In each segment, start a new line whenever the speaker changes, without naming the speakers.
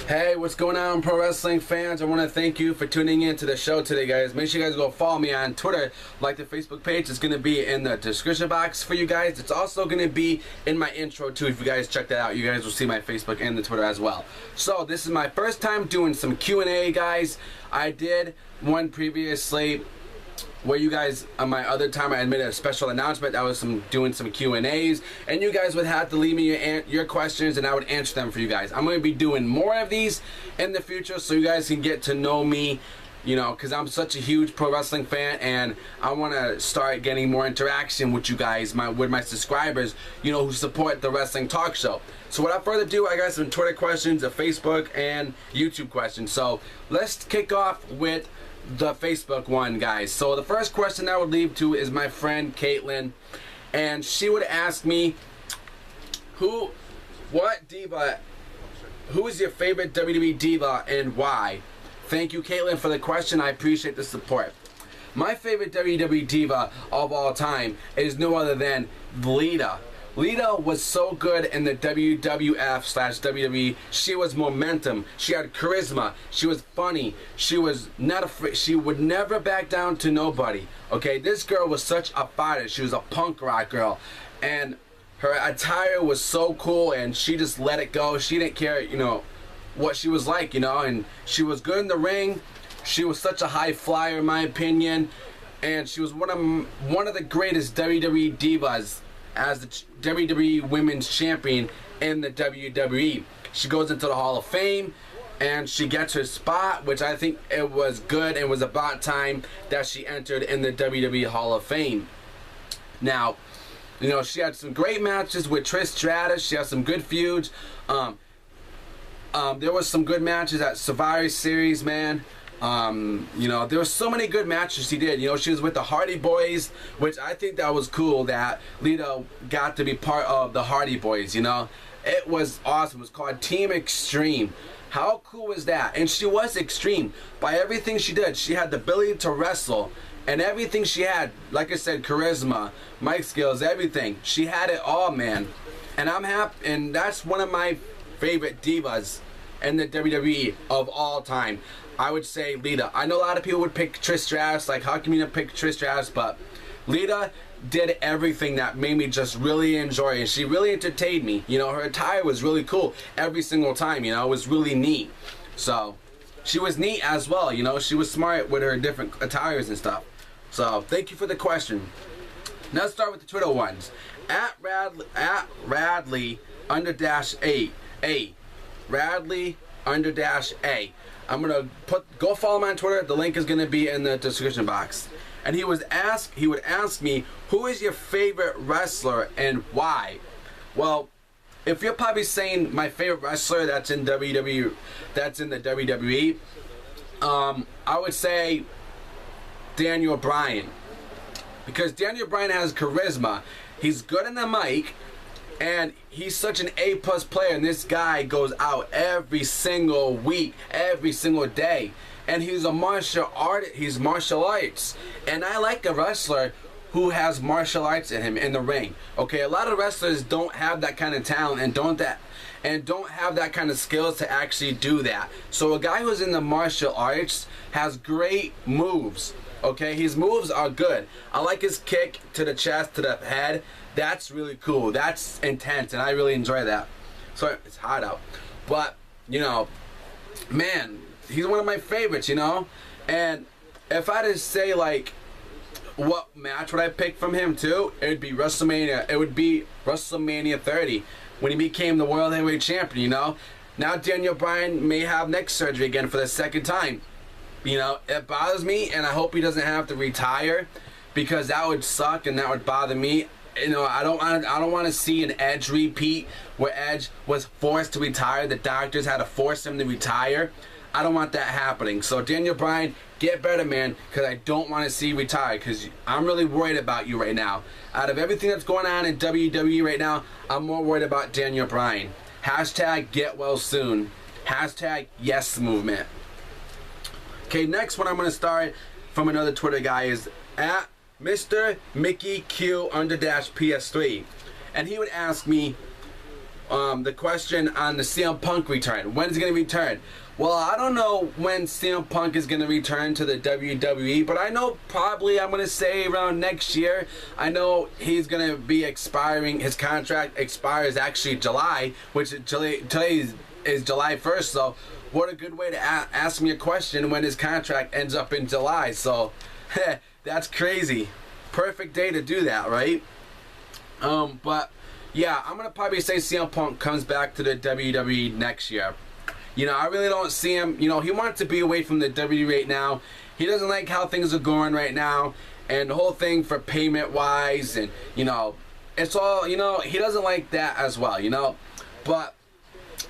Hey, what's going on, pro wrestling fans? I want to thank you for tuning in to the show today, guys. Make sure you guys go follow me on Twitter, like the Facebook page. It's going to be in the description box for you guys. It's also going to be in my intro, too. If you guys check that out, you guys will see my Facebook and the Twitter as well. So, this is my first time doing some Q&A, guys. I did one previously where you guys, on my other time, I made a special announcement. I was doing some Q&As, and you guys would have to leave me your questions, and I would answer them for you guys. I'm going to be doing more of these in the future, so you guys can get to know me, you know, because I'm such a huge pro wrestling fan, and I want to start getting more interaction with you guys, with my subscribers, you know, who support the Wrestling Talk Show. So without further ado, I got some Twitter questions, a Facebook, and YouTube questions. So let's kick off with the Facebook one, guys. So the first question I would leave to is my friend Caitlin, and she would ask me, who is your favorite WWE diva and why? Thank you, Caitlin, for the question. I appreciate the support. My favorite WWE diva of all time is no other than Lita. Lita was so good in the WWF/WWE. She was momentum. She had charisma. She was funny. She was not afraid. She would never back down to nobody. Okay, this girl was such a fighter. She was a punk rock girl, and her attire was so cool, and she just let it go. She didn't care, you know, what she was like, you know, and she was good in the ring. She was such a high flyer, in my opinion, and she was one of the greatest WWE divas as the WWE Women's Champion in the WWE. She goes into the Hall of Fame, and she gets her spot, which I think it was good and was about time that she entered in the WWE Hall of Fame. Now, you know, she had some great matches with Trish Stratus. She had some good feuds. There was some good matches at Survivor Series, man. You know, there were so many good matches she did. You know, she was with the Hardy Boys, which I think that was cool that Lita got to be part of the Hardy Boys, you know. It was awesome. It was called Team Extreme. How cool was that? And she was extreme. By everything she did, she had the ability to wrestle. And everything she had, like I said, charisma, mic skills, everything. She had it all, man. And I'm happy, and that's one of my favorite divas in the WWE of all time. I would say Lita. I know a lot of people would pick Trish Stratus, like how can you not pick Trish Stratus, but Lita did everything that made me just really enjoy it, and she really entertained me. You know, her attire was really cool every single time, you know, it was really neat. So, she was neat as well, you know, she was smart with her different attires and stuff. So, thank you for the question. Now let's start with the Twitter ones. At Radley _A. Radley_A. I'm gonna go follow him on Twitter. The link is gonna be in the description box. And he would ask me, who is your favorite wrestler and why? Well, if you're probably saying my favorite wrestler that's in the WWE, I would say Daniel Bryan, because Daniel Bryan has charisma. He's good in the mic, and he's such an A+ player, and this guy goes out every single week, every single day. And he's a martial artist, he's martial arts. And I like a wrestler who has martial arts in him in the ring. Okay, a lot of wrestlers don't have that kind of talent and don't have that kind of skills to actually do that. So a guy who's in the martial arts has great moves. Okay, his moves are good. I like his kick to the chest, to the head. That's really cool. That's intense, and I really enjoy that. So it's hot out, but you know, man, he's one of my favorites, you know. And if I had to say like what match would I pick from him too, it would be WrestleMania. It would be WrestleMania 30 when he became the World Heavyweight Champion. You know, now Daniel Bryan may have neck surgery again for the second time. You know, it bothers me, and I hope he doesn't have to retire, because that would suck and that would bother me. You know, I don't want to see an Edge repeat where Edge was forced to retire. The doctors had to force him to retire. I don't want that happening. So Daniel Bryan, get better, man, because I don't want to see you retire, because I'm really worried about you right now. Out of everything that's going on in WWE right now, I'm more worried about Daniel Bryan. Hashtag get well soon. Hashtag yes movement. Okay, next one I'm going to start from another Twitter guy is at Mr. Mickey Q _PS3. And he would ask me, the question on the CM Punk return. When is he going to return? Well, I don't know when CM Punk is going to return to the WWE, but I know probably I'm going to say around next year. I know he's going to be expiring. His contract expires actually July, which today is July 1st. So what a good way to ask me a question when his contract ends up in July. So that's crazy. Perfect day to do that, right? But yeah, I'm going to probably say CM Punk comes back to the WWE next year. You know, I really don't see him. You know, he wants to be away from the WWE right now. He doesn't like how things are going right now. And the whole thing for payment-wise and, you know, it's all, you know, he doesn't like that as well, you know. But,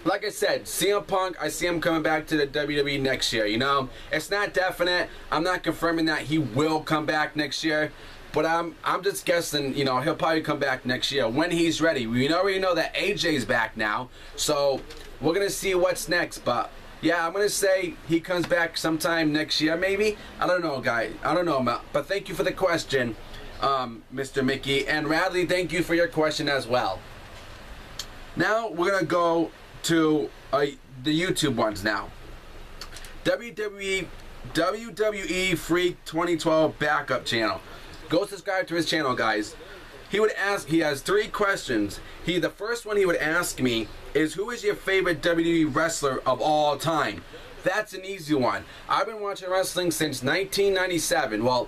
like I said, CM Punk, I see him coming back to the WWE next year, you know. It's not definite. I'm not confirming that he will come back next year. But I'm just guessing, you know, he'll probably come back next year when he's ready. We already know that AJ's back now. So we're going to see what's next. But, yeah, I'm going to say he comes back sometime next year maybe. I don't know, guys. I don't know. But thank you for the question, Mr. Mickey. And Radley, thank you for your question as well. Now we're going to go to the YouTube ones now. WWE Freak 2012 backup channel. Go subscribe to his channel, guys. He has 3 questions. The first one he would ask me is, who is your favorite WWE wrestler of all time? That's an easy one. I've been watching wrestling since 1997. Well,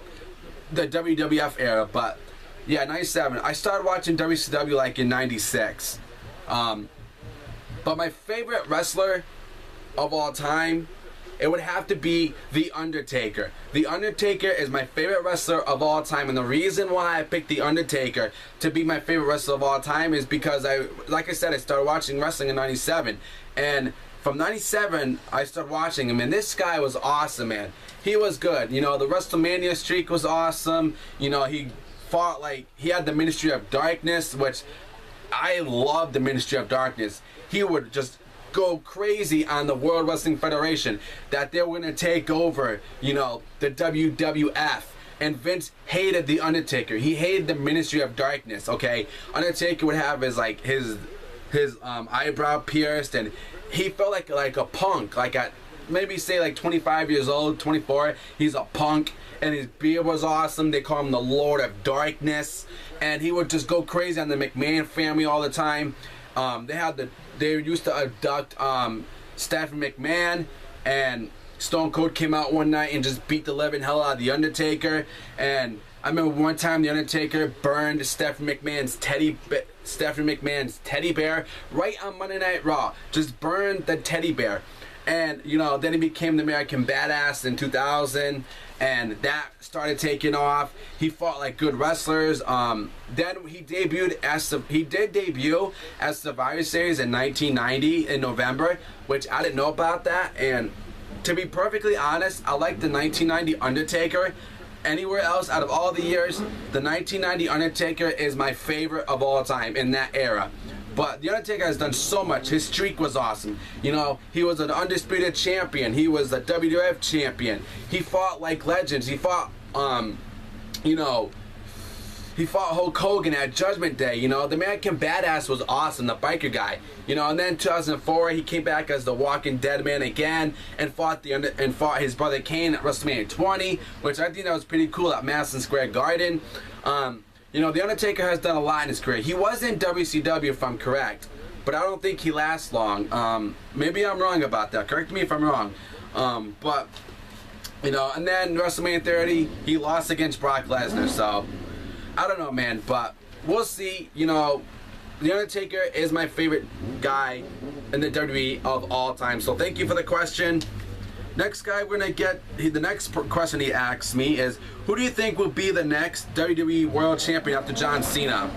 the WWF era, but yeah, 97. I started watching WCW like in 96. But my favorite wrestler of all time, it would have to be The Undertaker. The Undertaker is my favorite wrestler of all time, and the reason why I picked The Undertaker to be my favorite wrestler of all time is because like I said, I started watching wrestling in 97, and from 97, I started watching him, and this guy was awesome, man. He was good. You know, the WrestleMania streak was awesome. You know, he fought he had the Ministry of Darkness, which I love the Ministry of Darkness. He would just go crazy on the World Wrestling Federation that they were going to take over, you know, the WWF. And Vince hated The Undertaker. He hated the Ministry of Darkness, okay? Undertaker would have his eyebrow pierced, and he felt like a punk. Like at maybe say like 25 years old, 24, he's a punk, and his beard was awesome. They call him the Lord of Darkness, and he would just go crazy on the McMahon family all the time. They used to abduct Stephanie McMahon, and Stone Cold came out one night and just beat the living hell out of The Undertaker. And I remember one time The Undertaker burned Stephanie McMahon's teddy bear right on Monday Night Raw. Just burned the teddy bear. And, you know, then he became the American Badass in 2000, and that started taking off. He fought like good wrestlers. Then he did debut as Survivor Series in 1990 in November, which I didn't know about that. And to be perfectly honest, I like the 1990 Undertaker. Anywhere else out of all the years, the 1990 Undertaker is my favorite of all time in that era. But The Undertaker has done so much. His streak was awesome. You know, he was an undisputed champion. He was a WWF champion. He fought like legends. He fought, you know, he fought Hulk Hogan at Judgment Day. You know, the American Badass was awesome, the biker guy. You know, and then in 2004, he came back as the Walking Dead Man again and fought his brother Kane at WrestleMania 20, which I think that was pretty cool at Madison Square Garden. You know, The Undertaker has done a lot in his career. He was in WCW, if I'm correct, but I don't think he lasts long. Maybe I'm wrong about that. Correct me if I'm wrong. But, you know, and then WrestleMania 30, he lost against Brock Lesnar. So, I don't know, man, but we'll see. You know, The Undertaker is my favorite guy in the WWE of all time. So, thank you for the question. Next guy we're going to get, the next question he asks me is, who do you think will be the next WWE World Champion after John Cena?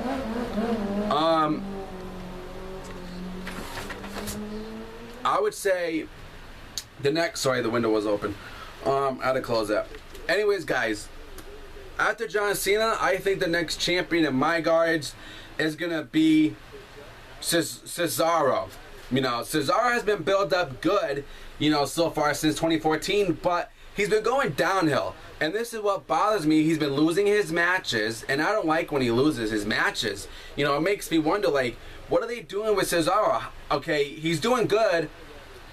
I would say sorry, the window was open. I had to close that. Anyways, guys, after John Cena, I think the next champion in my guards is going to be Cesaro. You know, Cesaro has been built up good, you know, so far since 2014, but he's been going downhill. And this is what bothers me. He's been losing his matches, and I don't like when he loses his matches. You know, it makes me wonder, like, what are they doing with Cesaro? Okay, he's doing good,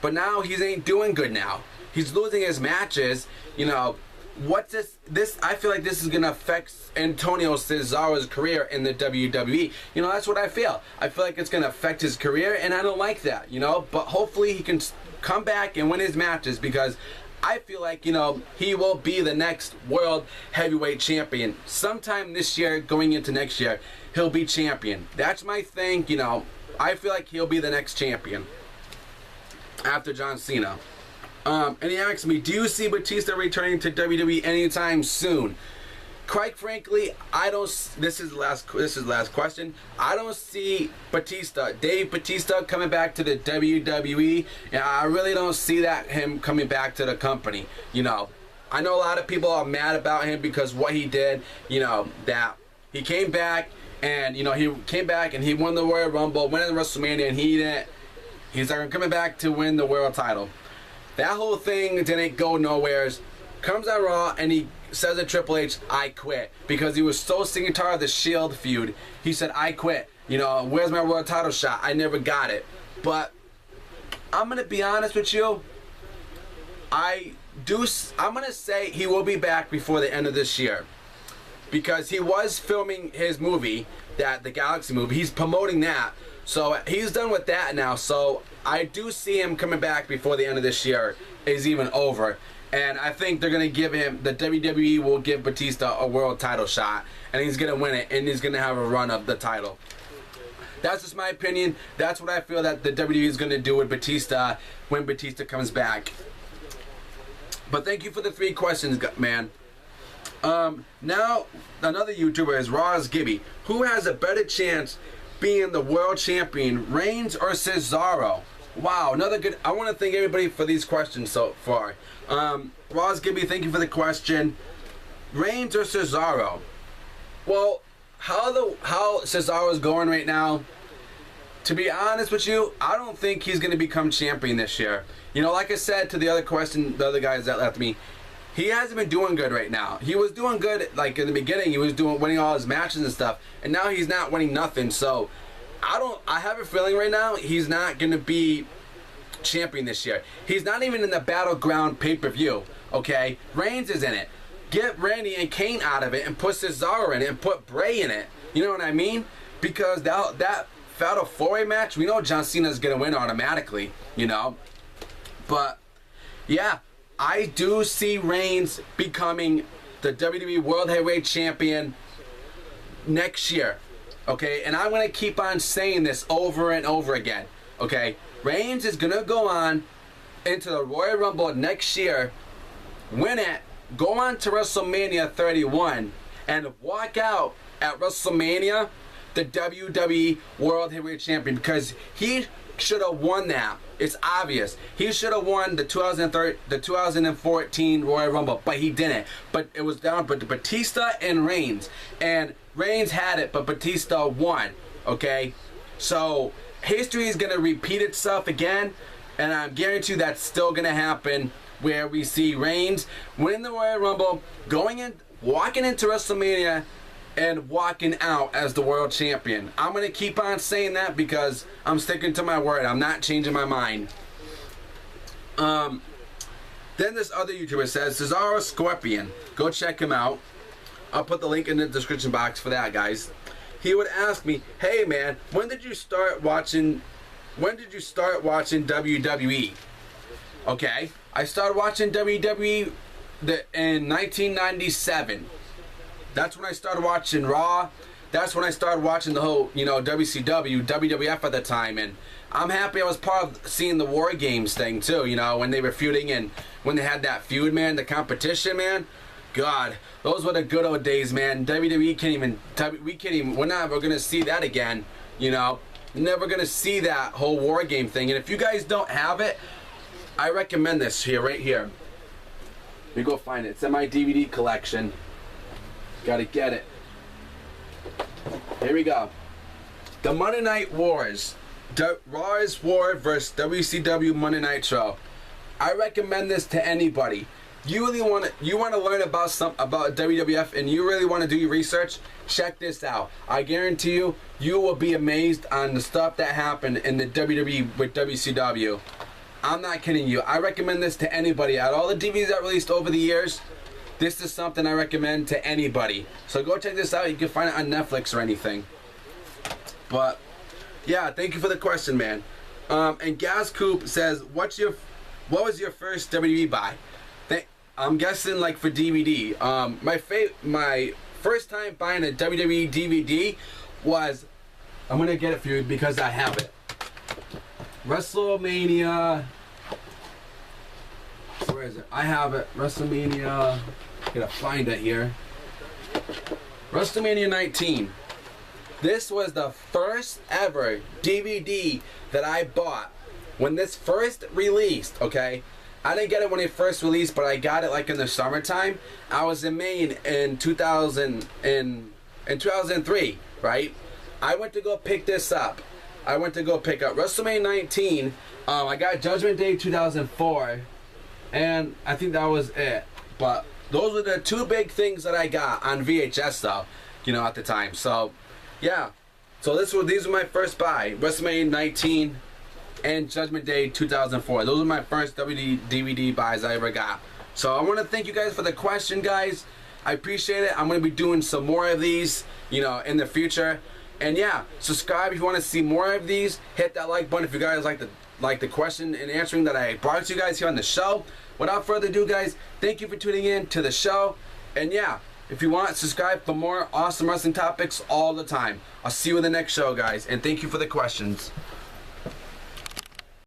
but now he ain't doing good now. He's losing his matches. You know, what's this? I feel like this is gonna affect Antonio Cesaro's career in the WWE. You know, that's what I feel. I feel like it's gonna affect his career, and I don't like that. You know, but hopefully he can come back and win his matches, because I feel like, you know, he will be the next World Heavyweight Champion. Sometime this year, going into next year, he'll be champion. That's my thing, you know. I feel like he'll be the next champion after John Cena. And he asked me, do you see Batista returning to WWE anytime soon? Quite frankly, I don't. This is the last question. I don't see Dave Batista coming back to the WWE, and I really don't see him coming back to the company. You know, I know a lot of people are mad about him because what he did. You know, that he came back and, you know, he came back and he won the Royal Rumble, went in WrestleMania, and he's coming back to win the world title. That whole thing didn't go nowhere. Comes on Raw and he says to Triple H, I quit. Because he was so sick and tired of the Shield feud. He said, I quit. You know, where's my world title shot? I never got it. But I'm going to be honest with you. I'm going to say he will be back before the end of this year. Because he was filming his movie, the Galaxy movie. He's promoting that. So he's done with that now. So I do see him coming back before the end of this year is even over. And I think they're going to give him, the WWE will give Batista a world title shot. And he's going to win it. And he's going to have a run of the title. That's just my opinion. That's what I feel that the WWE is going to do with Batista when Batista comes back. But thank you for the 3 questions, man. Now, another YouTuber is Roz Gibby. Who has a better chance being the world champion, Reigns or Cesaro? Wow, another good. I want to thank everybody for these questions so far. Roz Gibby, thank you for the question. Reigns or Cesaro? Well, how Cesaro's going right now, to be honest with you, I don't think he's going to become champion this year. You know, like I said to the other question, the other guys that left me, he hasn't been doing good right now. He was doing good, like in the beginning, he was winning all his matches and stuff, and now he's not winning nothing. So I have a feeling right now he's not gonna be champion this year. He's not even in the Battleground pay-per-view. Okay, Reigns is in it. Get Randy and Kane out of it and put Cesaro in it and put Bray in it. You know what I mean? Because that Fatal 4-Way match, we know John Cena's gonna win automatically. You know, but yeah. I do see Reigns becoming the WWE World Heavyweight Champion next year. Okay? And I'm going to keep on saying this over and over again. Okay? Reigns is going to go on into the Royal Rumble next year, win it, go on to WrestleMania 31, and walk out at WrestleMania the WWE World Heavyweight Champion, because he should have won that. It's obvious. He should have won the 2014 Royal Rumble, but he didn't. But it was down to Batista and Reigns. And Reigns had it, but Batista won. Okay? So, history is going to repeat itself again, and I guarantee you that's still going to happen, where we see Reigns win the Royal Rumble, walking into WrestleMania, and walking out as the world champion. I'm going to keep on saying that because I'm sticking to my word. I'm not changing my mind. Then this other YouTuber says, Cesaro Scorpion. Go check him out. I'll put the link in the description box for that, guys. He would ask me, hey man, when did you start watching WWE? Okay, I started watching WWE in 1997. That's when I started watching Raw. That's when I started watching the whole, you know, WCW, WWF at the time. And I'm happy I was part of seeing the War Games thing too, you know, when they were feuding and when they had that feud, man, the competition, man. God, those were the good old days, man. WWE we're never going to see that again, you know. Never going to see that whole War Game thing. And if you guys don't have it, I recommend this here, right here. Let me go find it. It's in my DVD collection. Gotta get it. Here we go. The Monday Night Wars. Raw's War versus WCW Monday Nitro. I recommend this to anybody. you want to learn about WWF, and you really want to do your research, check this out. I guarantee you, you will be amazed on the stuff that happened in the WWE with WCW. I'm not kidding you. I recommend this to anybody. Out of all the DVDs that released over the years, this is something I recommend to anybody. So go check this out. You can find it on Netflix or anything. But yeah, thank you for the question, man. And Gaz Coop says, what was your first WWE buy? I'm guessing like for DVD. My first time buying a WWE DVD was, I'm gonna get it for you because I have it. WrestleMania. Where is it? I have it. WrestleMania. Gotta find it here. WrestleMania 19. This was the first ever DVD that I bought when this first released, okay? I didn't get it when it first released, but I got it like in the summertime. I was in Maine in 2003, right? I went to go pick this up. I went to go pick up WrestleMania 19. I got Judgment Day 2004, and I think that was it. But those were the two big things that I got on VHS, though, you know, at the time. So, yeah. So these were my first buy: WrestleMania 19 and Judgment Day 2004. Those are my first DVD buys I ever got. So I want to thank you guys for the question, guys. I appreciate it. I'm going to be doing some more of these, you know, in the future. And yeah, subscribe if you want to see more of these. Hit that like button if you guys like the question and answering that I brought to you guys here on the show. Without further ado, guys, thank you for tuning in to the show. And yeah, if you want, subscribe for more awesome wrestling topics all the time. I'll see you in the next show, guys. And thank you for the questions.